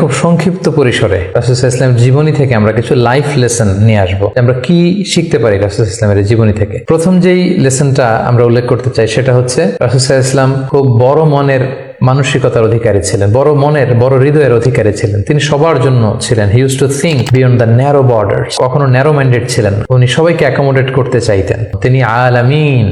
খুব সংক্ষিপ্ত পরিসরে রাসূল সাল্লাল্লাহু আলাইহি ওয়াসাল্লামের জীবনী থেকে আমরা কিছু লাইফ লেসন নিয়ে আসবো। আমরা কি শিখতে পারি রাসূল সাল্লাল্লাহু আলাইহি ওয়াসাল্লামের জীবনী থেকে। প্রথম যেই লেসনটা আমরা উল্লেখ করতে চাই সেটা হচ্ছে রাসূল সাল্লাল্লাহু আলাইহি ওয়াসাল্লাম খুব বড় মনের মানসিকতার অধিকারী ছিলেন, বড় মনের, বড় হৃদয়ের অধিকারী ছিলেন। তিনি সবার জন্য ছিলেন। He used to think beyond the narrow borders. কখনো ন্যারো মাইন্ডেড ছিলেন। উনি সবাইকে অ্যাকোমোডেট করতে চাইতেন। তিনি আলামিন,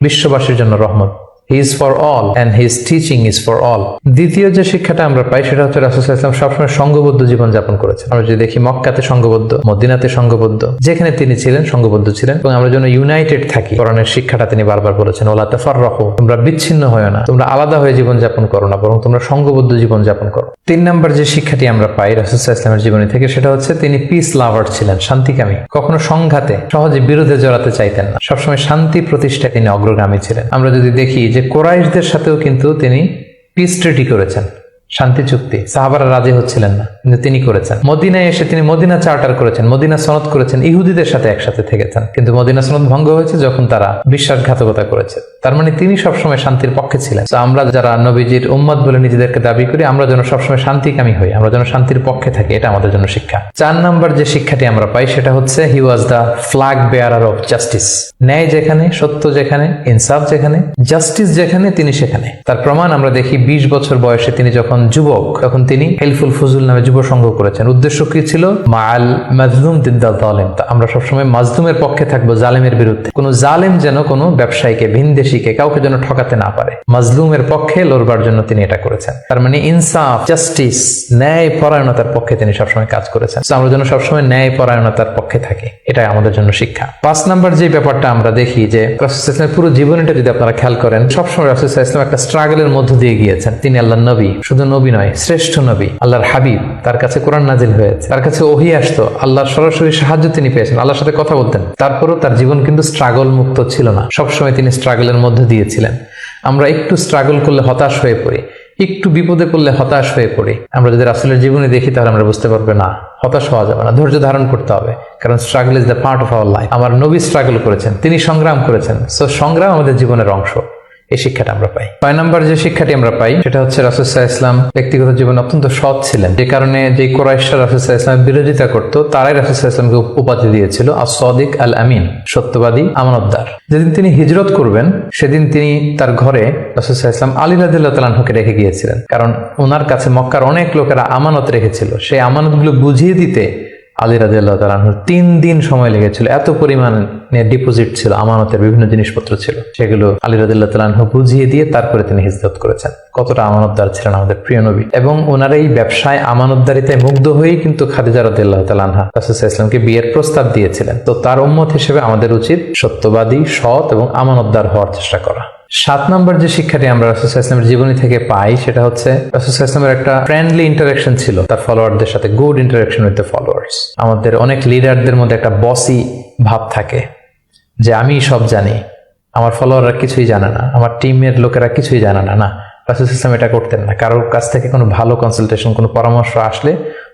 বিশ্ববাসীর জন্য রহমত। He is for all and his teaching is for all. দ্বিতীয় যে শিক্ষাটা আমরা পাই সেটা হচ্ছে রাসূল সাল্লাল্লাহু আলাইহি ওয়াসাল্লাম সবসময় সংঘবদ্ধ জীবন যাপন করেছেন। আমরা যদি দেখি মক্কাতে সংঘবদ্ধ, মদিনাতে সংঘবদ্ধ, যেখানে তিনি ছিলেন সংঘবদ্ধ ছিলেন। এবং আমরা যেন ইউনাইটেড থাকি, কোরআনের শিক্ষাটা তিনি বারবার বলেছেন, ওয়ালা তাফাররাকু, তোমরা বিচ্ছিন্ন হয়ো না, তোমরা আলাদা হয়ে জীবন যাপন করো না, বরং তোমরা সংঘবদ্ধ জীবন যাপন করো। 3 নম্বর যে শিক্ষাটি আমরা পাই রাসূল সাল্লাল্লাহু আলাইহি ওয়াসাল্লামের জীবনী থেকে সেটা হচ্ছে তিনি পিস লাভার ছিলেন, শান্তিকামী। কখনো সংঘাতে, সহজে বিরোধে জড়াতে চাইতেন না। সবসময় শান্তি প্রতিষ্ঠায় তিনি অগ্রগামী ছিলেন। আমরা যদি দেখি যে কুরাইশদের সাথেও কিন্তু তিনি পিস ট্রিটি করেছেন, শান্তি চুক্তি। সাহাবারা রাজি হচ্ছিলেন না, কিন্তু তিনি করেছেন। মদিনায় এসে তিনি মদিনা চার্টার করেছেন, মদিনা সনদ করেছেন, ইহুদিদের সাথে একসাথে থেকেছেন। কিন্তু মদিনা সনদ ভঙ্গ হয়েছে যখন তারা বিশ্বাসঘাতকতা করেছে। তার মানে তিনি সবসময় শান্তির পক্ষে ছিলেন। তো আমরা যারা নবীজির উম্মত বলে নিজেদেরকে দাবি করি, আমরা যেন সবসময় শান্তিকামী হই, আমরা যেন শান্তির পক্ষে থাকি, এটা আমাদের জন্য শিক্ষা। 4 নম্বর যে শিক্ষাটি আমরা পাই সেটা হচ্ছে he was the flag bearer of justice. ন্যায় যেখানে, সত্য যেখানে, ইনসাফ যেখানে, জাস্টিস যেখানে, তিনি সেখানে। তার প্রমাণ আমরা দেখি 20 বছর বয়সে তিনি যখন যুবক, তখন তিনি হেলফুল ফুজুল নামে যুব সংঘ করেছেন। উদ্দেশ্য কি ছিল? মাআল মাজলুম দিদ্দাল জালিম। আমরা সবসময় মাজলুমের পক্ষে থাকবো, জালেমের বিরুদ্ধে। কোন জালেম যেন কোনো ব্যবসায়ীকে, ভিনদেশীকে, কাউকে যেন ঠকাতে না পারে। মাজলুমের পক্ষে লড়বার জন্য তিনি এটা করেছেন। তার মানে ইনসাফ, জাস্টিস, ন্যায় পরায়ণতার পক্ষে তিনি সবসময় কাজ করেছেন। আমরা যেন সবসময় ন্যায় পরায়ণতার পক্ষে থাকি, এটাই আমাদের জন্য শিক্ষা। 5 নম্বর যে ব্যাপারটা আমরা দেখি যে রাসূল সাল্লাল্লাহু আলাইহি ওয়াসাল্লামের পুরো জীবনটা যদি আপনারা খেয়াল করেন, সবসময় রাসূল সাল্লাল্লাহু আলাইহি ওয়াসাল্লাম একটা স্ট্রাগলের মধ্য দিয়ে গিয়েছেন। তিনি আল্লাহর নবী, শুধু নবী নয়, শ্রেষ্ঠ নবী, আল্লাহর হাবিব। তার কাছে কোরআন নাজিল হয়েছে, তার কাছে ওহী আসতো, আল্লাহর সরাসরি সাহায্য তিনি পেয়েছেন, আল্লাহর সাথে কথা বলতেন। তারপরও তার জীবন কিন্তু স্ট্রাগল মুক্ত ছিল না। সবসময় তিনি স্ট্রাগলের মধ্যে দিয়েছিলেন। আমরা একটু স্ট্রাগল করলে হতাশ হয়ে পড়ি, একটু বিপদে পড়লে হতাশ হয়ে পড়ি। আমরা যদি রাসূলের জীবনে দেখি তাহলে আমরা বুঝতে পারবো না, হতাশ হওয়া যাবে না, ধৈর্য ধারণ করতে হবে। কারণ struggle is the part of our life. আমার নবী স্ট্রাগল করেছেন, তিনি সংগ্রাম করেছেন। সো সংগ্রাম আমাদের জীবনের অংশ। এই শিক্ষাটা আমরা পাই। 6 নম্বর যে শিক্ষাটি আমরা পাই সেটা হচ্ছে রাসূল সাল্লাল্লাহু আলাইহি ওয়াসাল্লাম ব্যক্তিগত জীবনে অত্যন্ত সৎ ছিলেন। যে কারণে যে কুরাইশরা রাসূল সাল্লাল্লাহু আলাইহি ওয়াসাল্লামের বিরোধিতা করতো, তারাই রাসূল সাল্লাল্লাহু আলাইহি ওয়াসাল্লামকে উপাধি দিয়েছিল আস-সাদিক আল আমিন, সত্যবাদী, আমানতদার। যেদিন তিনি হিজরত করবেন সেদিন তিনি তার ঘরে রাসূল সাল্লাল্লাহু আলাইহি ওয়াসাল্লাম আলী রাদিয়াল্লাহু তাআলা আনহুকে রেখে গিয়েছিলেন। কারণ ওনার কাছে মক্কার অনেক লোকেরা আমানত রেখেছিল। সেই আমানতগুলো বুঝিয়ে দিতে আলী রাদিয়াল্লাহু তাআলা আনহুর 3 দিন সময় লেগেছিল। এত পরিমাণে ডিপোজিট ছিল, আমানতের বিভিন্ন জিনিসপত্র ছিল, সেগুলো আলী রাদিয়াল্লাহু তাআলা আনহু বুঝিয়ে দিয়ে তারপরে তিনি হিজরত করেছেন। কতটা আমানতদার ছিলেন আমাদের প্রিয় নবী। এবং ওনার এই ব্যবসায় আমানতদারিতায় মুগ্ধ হয়েই কিন্তু খাদিজা রাদিয়াল্লাহু তাআলা আনহা রাসূল সাল্লাল্লাহু আলাইহি ওয়াসাল্লামকে বিয়ের প্রস্তাব দিয়েছিলেন। তো তার উম্মত হিসেবে আমাদের উচিত সত্যবাদী, সৎ এবং আমানতদার হওয়ার চেষ্টা করা। 7 নম্বর যে শিক্ষাটি আমরা রাসূল সাল্লাল্লাহু আলাইহি ওয়াসাল্লামের জীবনী থেকে পাই সেটা হচ্ছে রাসূল সাল্লাল্লাহু আলাইহি ওয়াসাল্লামের একটা ফ্রেন্ডলি ইন্টারঅ্যাকশন ছিল তার ফলোয়ারদের সাথে, good interaction with the followers. আমাদের অনেক লিডারদের মধ্যে একটা বসি ভাব থাকে যে আমি সব জানি, আমার ফলোয়াররা কিছুই জানে না, আমার টিমের লোকেরা কিছুই জানে না। না, রাসূল সাল্লাল্লাহু আলাইহি ওয়াসাল্লাম এটা করতেন না। কারোর কাছ থেকে কোনো ভালো কনসালটেশন, কোনো পরামর্শ আসলে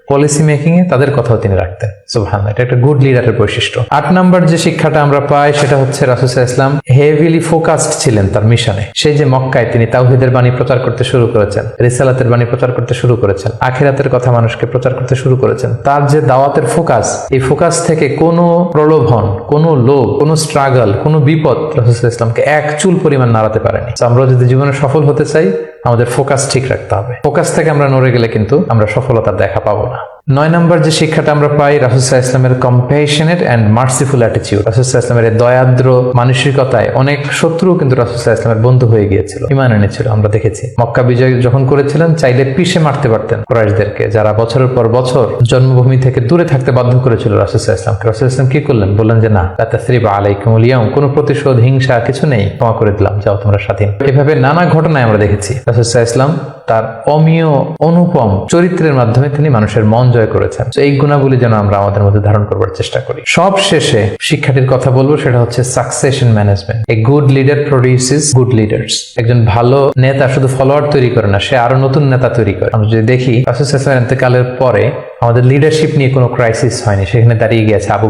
পলিসি মেকিং এ তাদের কথাও তিনি রাখতেন। সুবহানাল্লাহ, এটা একটা গুড লিডারের বৈশিষ্ট্য। 8 নম্বর যে শিক্ষাটা আমরা পাই সেটা হচ্ছে রাসূল সাল্লাল্লাহু আলাইহি ওয়াসাল্লাম হেভিলি ফোকাসড ছিলেন তার মিশনে। সেই যে মক্কায় তিনি তাওহীদের বাণী প্রচার করতে শুরু করেছেন, রিসালাতের বাণী প্রচার করতে শুরু করেছেন, আখিরাতের কথা মানুষকে প্রচার করতে শুরু করেছেন। তার যে দাওয়াতের ফোকাস, এই ফোকাস থেকে কোনো প্রলোভন, কোনো লোভ, কোনো স্ট্রাগল, কোনো বিপদ রাসূল সাল্লাল্লাহু আলাইহি ওয়াসাল্লামকে এক চুল পরিমাণ নাড়াতে পারেনি। আমরা যদি জীবনে সফল হতে চাই, আমাদের ফোকাস ঠিক রাখতে হবে। ফোকাস থেকে আমরা নড়ে গেলে কিন্তু আমরা সফলতার দেখা পাবো না। 9 নম্বর যে শিক্ষাটা আমরা পাই রাসূল সাল্লাল্লাহু আলাইহি ওয়াসাল্লামের কম্প্যাশনেট এন্ড মার্সিফুল অ্যাটিটিউড। রাসূল সাল্লাল্লাহু আলাইহি ওয়াসাল্লামের দয়াদ্র মানসিকতায় অনেক শত্রু কিন্তু রাসূল সাল্লাল্লাহু আলাইহি ওয়াসাল্লামের বন্ধু হয়ে গিয়েছিল, ঈমান এনেছিল। আমরা দেখেছি মক্কা বিজয় যখন করেছিলেন, চাইলে পিষে মারতে পারতেন কুরাইশদেরকে, যারা বছরের পর বছর জন্মভূমি থেকে দূরে থাকতে বাধ্য করেছিল রাসূল সাল্লাল্লাহু আলাইহি ওয়াসাল্লামকে। রাসূল সাল্লাল্লাহু আলাইহি ওয়াসাল্লাম কি করলেন? বললেন যে না, লা তাসরিবা আলাইকুমুল ইয়াউম, কোনো প্রতিশোধ, হিংসা কিছু নেই, ক্ষমা করে দিলাম, যাও তোমরা স্বাধীন। এভাবে নানা ঘটনায় আমরা দেখেছি রাসূল সাল্লাল্লাহু আলাইহি ওয়াসাল্লাম তার অমীয় অনুপম চরিত্রের মাধ্যমে তিনি মানুষের মন জয় করেছেন। এই গুণাবলী যেন আমরা আমাদের মধ্যে ধারণ করবার চেষ্টা করি। সব শেষে শিক্ষাটির কথা বলবো, সেটা হচ্ছে succession management. A good leader produces good leaders. একজন ভালো নেতা শুধু ফলোয়ার তৈরি করে না, সে আরো নতুন নেতা তৈরি করে। আমরা যদি দেখি রাসূল সাল্লাল্লাহু আলাইহি ওয়াসাল্লামের ইন্তেকালের পরে আমাদের লিডারশিপ নিয়ে কোনো ক্রাইসিস হয়নি, সেখানে দাঁড়িয়ে গিয়েছে আবু